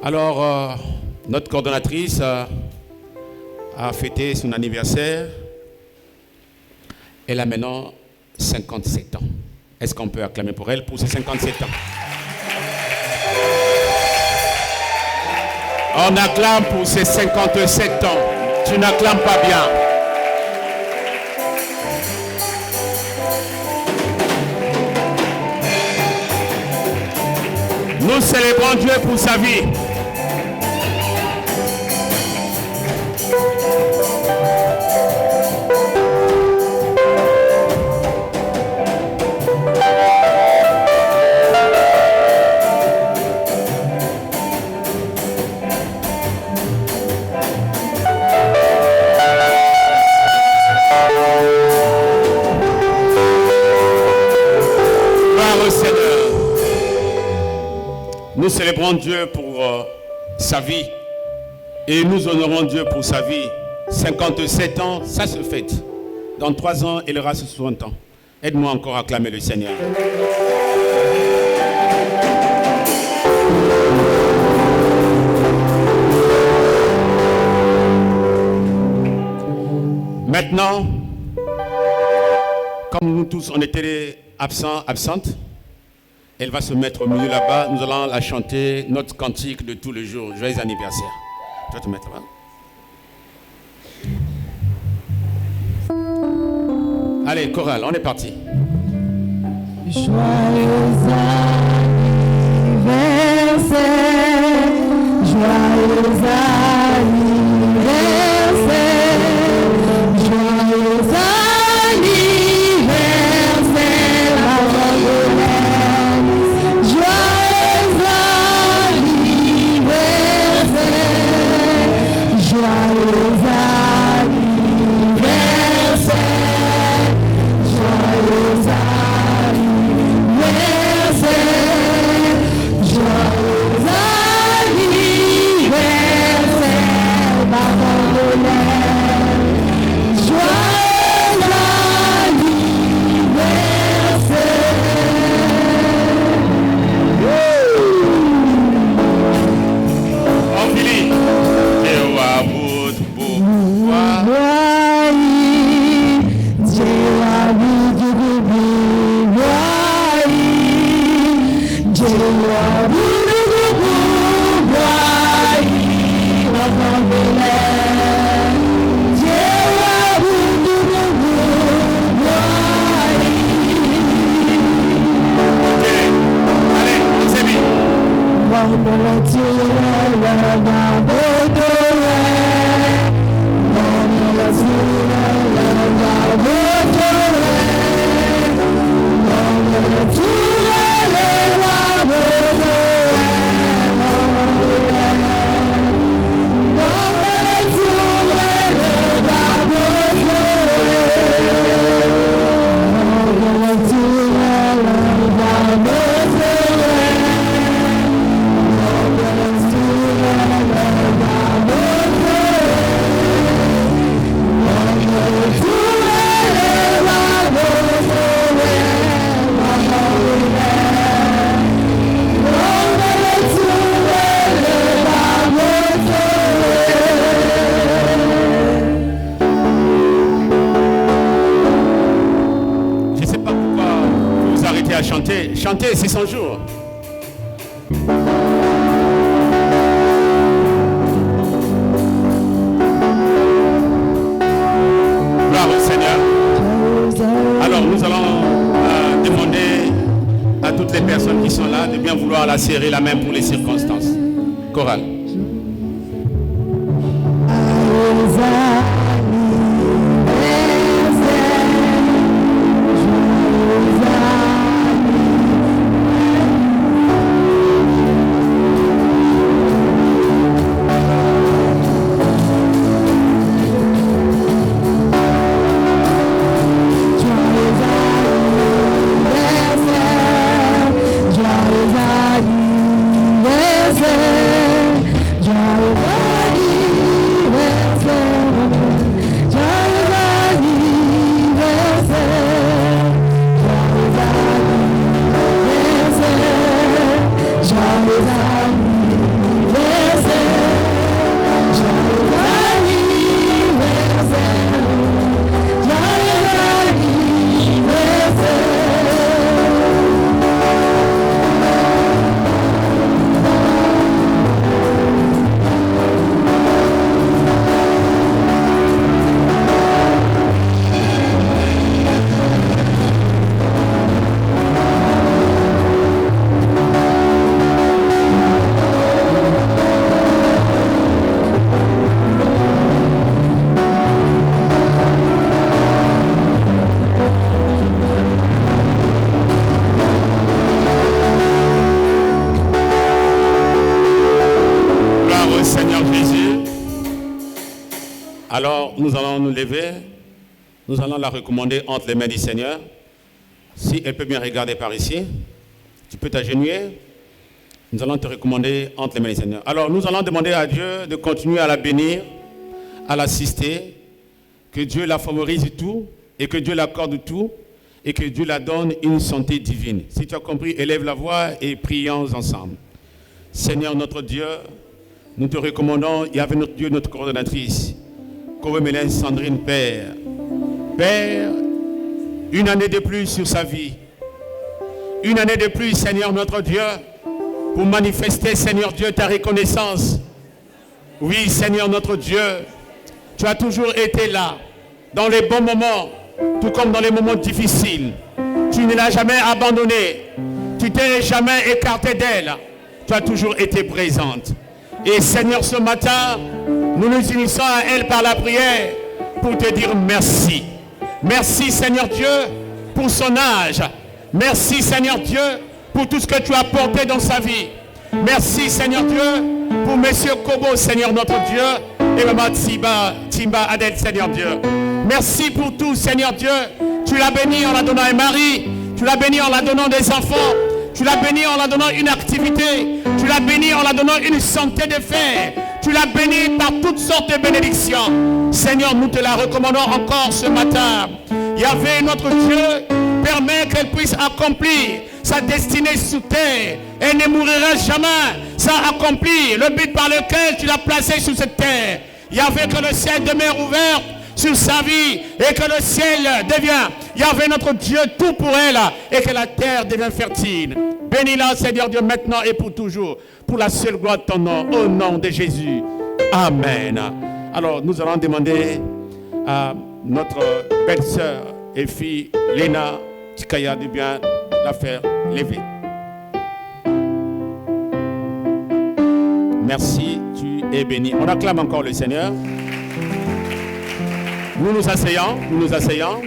Alors, notre coordonnatrice a fêté son anniversaire. Elle a maintenant 57 ans. Est-ce qu'on peut acclamer pour elle pour ses 57 ans? On acclame pour ses 57 ans. Tu n'acclames pas bien. Nous célébrons Dieu pour sa vie. Nous célébrons Dieu pour sa vie et nous honorons Dieu pour sa vie. 57 ans, ça se fête. Dans 3 ans, elle aura 60 ans. Aide-moi encore à acclamer le Seigneur. Maintenant, comme nous tous on était absentes, elle va se mettre au milieu là-bas. Nous allons la chanter notre cantique de tous les jours. Joyeux anniversaire. Tu vas te mettre là. Allez, chorale, on est parti. Joyeux anniversaire. Joyeux anniversaire. Joyeux anniversaire. Chanter, c'est son jour. Gloire au Seigneur. Alors nous allons demander à toutes les personnes qui sont là de bien vouloir la serrer la main pour les circonstances. Chorale. Joyeux anniversaire. Seigneur Jésus. Alors, nous allons nous lever. Nous allons la recommander entre les mains du Seigneur. Si elle peut bien regarder par ici, tu peux t'agenouiller. Nous allons te recommander entre les mains du Seigneur. Alors, nous allons demander à Dieu de continuer à la bénir, à l'assister, que Dieu la favorise tout et que Dieu l'accorde tout et que Dieu la donne une santé divine. Si tu as compris, élève la voix et prions ensemble. Seigneur notre Dieu, nous te recommandons, et avec notre Dieu, notre coordonnatrice, Kowe-Mélène Sandrine, Père. Père, une année de plus sur sa vie. Une année de plus, Seigneur notre Dieu, pour manifester, Seigneur Dieu, ta reconnaissance. Oui, Seigneur notre Dieu, tu as toujours été là, dans les bons moments, tout comme dans les moments difficiles. Tu ne l'as jamais abandonnée. Tu t'es jamais écarté d'elle. Tu as toujours été présente. Et Seigneur, ce matin, nous nous unissons à elle par la prière pour te dire merci. Merci, Seigneur Dieu, pour son âge. Merci, Seigneur Dieu, pour tout ce que tu as porté dans sa vie. Merci, Seigneur Dieu, pour Monsieur Kobo, Seigneur notre Dieu, et Maman Timba Adel, Seigneur Dieu. Merci pour tout, Seigneur Dieu. Tu l'as béni en la donnant un mari. Tu l'as béni en la donnant des enfants. Tu l'as béni en la donnant une activité. Tu l'as béni en la donnant une santé de fer. Tu l'as béni par toutes sortes de bénédictions. Seigneur, nous te la recommandons encore ce matin. Yahvé, notre Dieu, permet qu'elle puisse accomplir sa destinée sous terre. Elle ne mourra jamais sans accomplir le but par lequel tu l'as placée sur cette terre. Yahvé, que le ciel demeure ouvert sur sa vie et que le ciel devient, Yahvé notre Dieu, tout pour elle et que la terre devient fertile. Bénis-la, Seigneur Dieu, maintenant et pour toujours, pour la seule gloire de ton nom, au nom de Jésus. Amen. Alors, nous allons demander à notre belle-sœur et fille, Léna Tikaya, de bien la faire lever. Merci, tu es béni. On acclame encore le Seigneur. Nous nous asseyons.